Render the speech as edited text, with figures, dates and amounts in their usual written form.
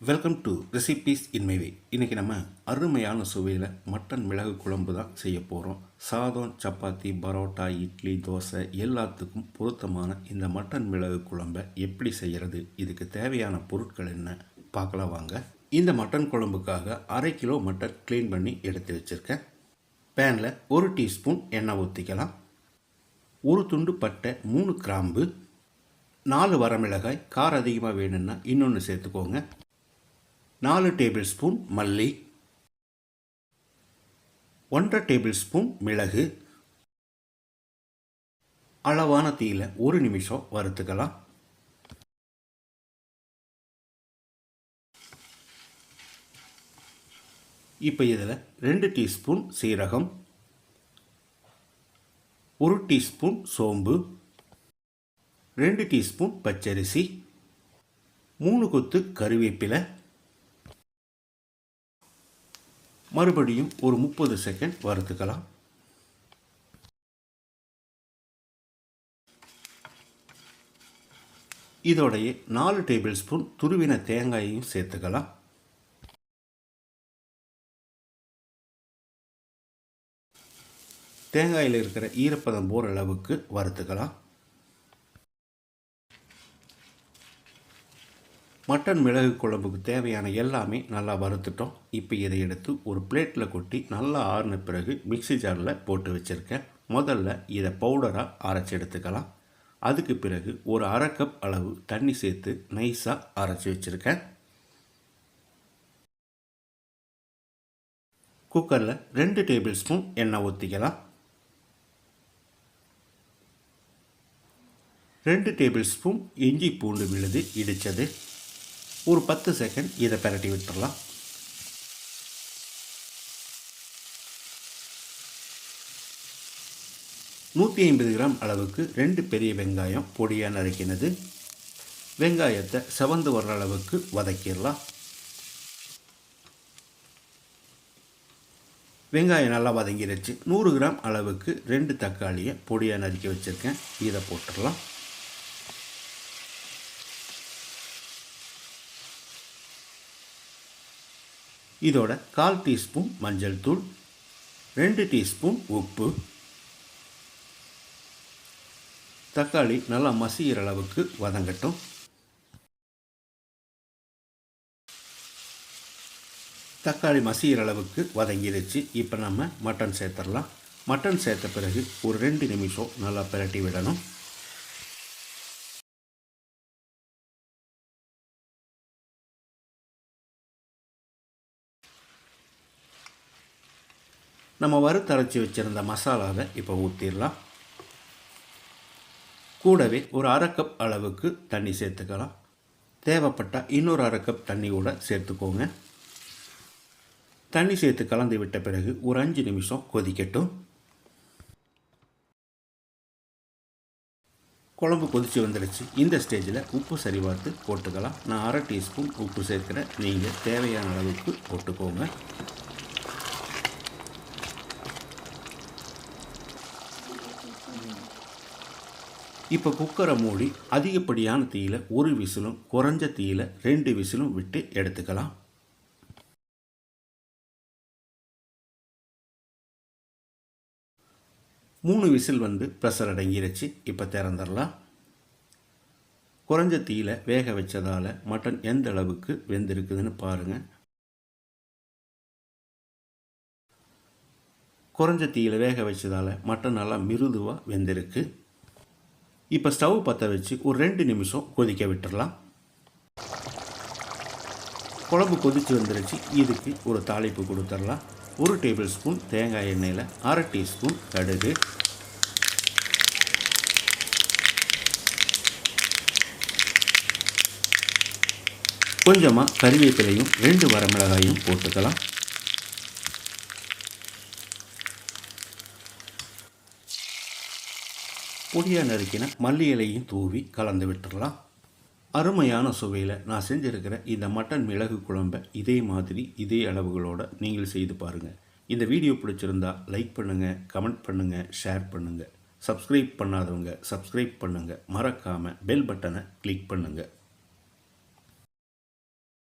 Welcome to recipes in my way. இன்றைக்கி நம்ம அருமையான சுவையில் மட்டன் மிளகு குழம்பு தான் செய்ய போகிறோம். சாதம், சப்பாத்தி, பரோட்டா, இட்லி, தோசை எல்லாத்துக்கும் பொருத்தமான இந்த மட்டன் மிளகு குழம்பை எப்படி செய்கிறது, இதுக்கு தேவையான பொருட்கள் என்ன பார்க்கலாம் வாங்க. இந்த மட்டன் குழம்புக்காக 1/2 கிலோ மட்டன் க்ளீன் பண்ணி எடுத்து வச்சுருக்கேன். பேனில் 1 டீஸ்பூன் எண்ணெய் ஊற்றிக்கலாம். 1 துண்டு பட்டை, 3 கிராம்பு, 4 வரமிளகாய். காரம் அதிகமாக வேணும்னா இன்னொன்று சேர்த்துக்கோங்க. 4 டேபிள் ஸ்பூன் மல்லி, 1/2 டேபிள் ஸ்பூன் மிளகு. அளவான தீயில 1 நிமிஷம் வறுத்துக்கலாம். இப்போ இதில் 2 டீஸ்பூன் சீரகம், 1 டீஸ்பூன் சோம்பு, 2 டீஸ்பூன் பச்சரிசி, 3 கொத்து கருவேப்பிலை. மறுபடியும் ஒரு 30 செகண்ட் வறுத்துக்கலாம். இதோடைய 4 டேபிள் ஸ்பூன் துருவின தேங்காயையும் சேர்த்துக்கலாம். தேங்காயில் இருக்கிற ஈரப்பதம் போகிற அளவுக்கு வறுத்துக்கலாம். மட்டன் மிளகு குழம்புக்கு தேவையான எல்லாமே நல்லா வறுத்துட்டோம். இப்போ இதை எடுத்து ஒரு பிளேட்டில் கொட்டி நல்லா ஆறின பிறகு மிக்ஸி ஜாரில் போட்டு வச்சுருக்கேன். முதல்ல இதை பவுடராக அரைச்சி எடுத்துக்கலாம். அதுக்கு பிறகு ஒரு 1/2 கப் அளவு தண்ணி சேர்த்து நைஸாக அரைச்சி வச்சுருக்கேன். குக்கரில் 2 டேபிள் ஸ்பூன் எண்ணெய் ஊற்றிக்கலாம். 2 டேபிள் ஸ்பூன் இஞ்சி பூண்டு விழுது இடித்தது. ஒரு 10 செகண்ட் இதை பரட்டி விட்டுடலாம். $150 கிராம் அளவுக்கு 2 பெரிய வெங்காயம் பொடியாக நறுக்கினது. வெங்காயத்தை செவந்து வர்ற அளவுக்கு வதக்கிடலாம். வெங்காயம் நல்லா வதங்கிடுச்சு. 100 கிராம் அளவுக்கு 2 தக்காளியை பொடியாக நறுக்கி வச்சுருக்கேன். இதை போட்டுடலாம். இதோட 1/4 டீஸ்பூன் மஞ்சள் தூள், 2 டீஸ்பூன் உப்பு. தக்காளி நல்லா மசிகிற அளவுக்கு வதங்கட்டும். தக்காளி மசிகிற அளவுக்கு வதங்கிடுச்சு. இப்போ நம்ம மட்டன் சேர்த்துடலாம். மட்டன் சேர்த்த பிறகு ஒரு 2 நிமிஷம் நல்லா பிரட்டி விடணும். நம்ம வறுத்தரைச்சி வச்சுருந்த மசாலாவை இப்போ ஊற்றிடலாம். கூடவே ஒரு 1/2 கப் அளவுக்கு தண்ணி சேர்த்துக்கலாம். தேவைப்பட்டால் இன்னொரு 1/2 கப் தண்ணி கூட சேர்த்துக்கோங்க. தண்ணி சேர்த்து கலந்து விட்ட பிறகு ஒரு 5 நிமிஷம் கொதிக்கட்டும். குழம்பு கொதித்து வந்துடுச்சு. இந்த ஸ்டேஜில் உப்பு சரி பார்த்து போட்டுக்கலாம். நான் 1/2 டீஸ்பூன் உப்பு சேர்க்குறேன். நீங்கள் தேவையான அளவுக்கு போட்டுக்கோங்க. இப்போ குக்கரை மூடி அதிகப்படியான தீயில 1 விசிலும் குறைஞ்ச தீயில 2 விசிலும் விட்டு எடுத்துக்கலாம். மூணு விசில் வந்து ப்ரெஷர் அடங்கிருச்சு. இப்போ திறந்துடலாம். குறைஞ்ச தீயில வேக வச்சதால் மட்டன் எந்த அளவுக்கு வெந்திருக்குதுன்னு பாருங்கள். குறைஞ்ச தீயில வேக வச்சதால் மட்டன் நல்லா மிருதுவாக வெந்திருக்கு. இப்போ ஸ்டவ் பற்ற வச்சு ஒரு 2 நிமிஷம் கொதிக்க விட்டுடலாம். குழம்பு கொதித்து வந்துருச்சு. இதுக்கு ஒரு தாளிப்பு கொடுத்துடலாம். 1 டேபிள் ஸ்பூன் தேங்காய் எண்ணெயில் 1/2 டீஸ்பூன் கடுகு, கொஞ்சமாக கறிவேப்பிலையும் 2 வரமிளகாயும் போட்டுக்கலாம். பொடியாக நறுக்கின மல்லி இலையும் தூவி கலந்து விட்டுடலாம். அருமையான சுவையில் நான் செஞ்சுருக்கிற இந்த மட்டன் மிளகு குழம்பை இதே மாதிரி இதே அளவுகளோடு நீங்கள் செய்து பாருங்கள். இந்த வீடியோ பிடிச்சிருந்தா லைக் பண்ணுங்கள், கமெண்ட் பண்ணுங்கள், ஷேர் பண்ணுங்கள். சப்ஸ்கிரைப் பண்ணாதவங்க சப்ஸ்கிரைப் பண்ணுங்கள். மறக்காமல் பெல் பட்டனை கிளிக் பண்ணுங்கள்.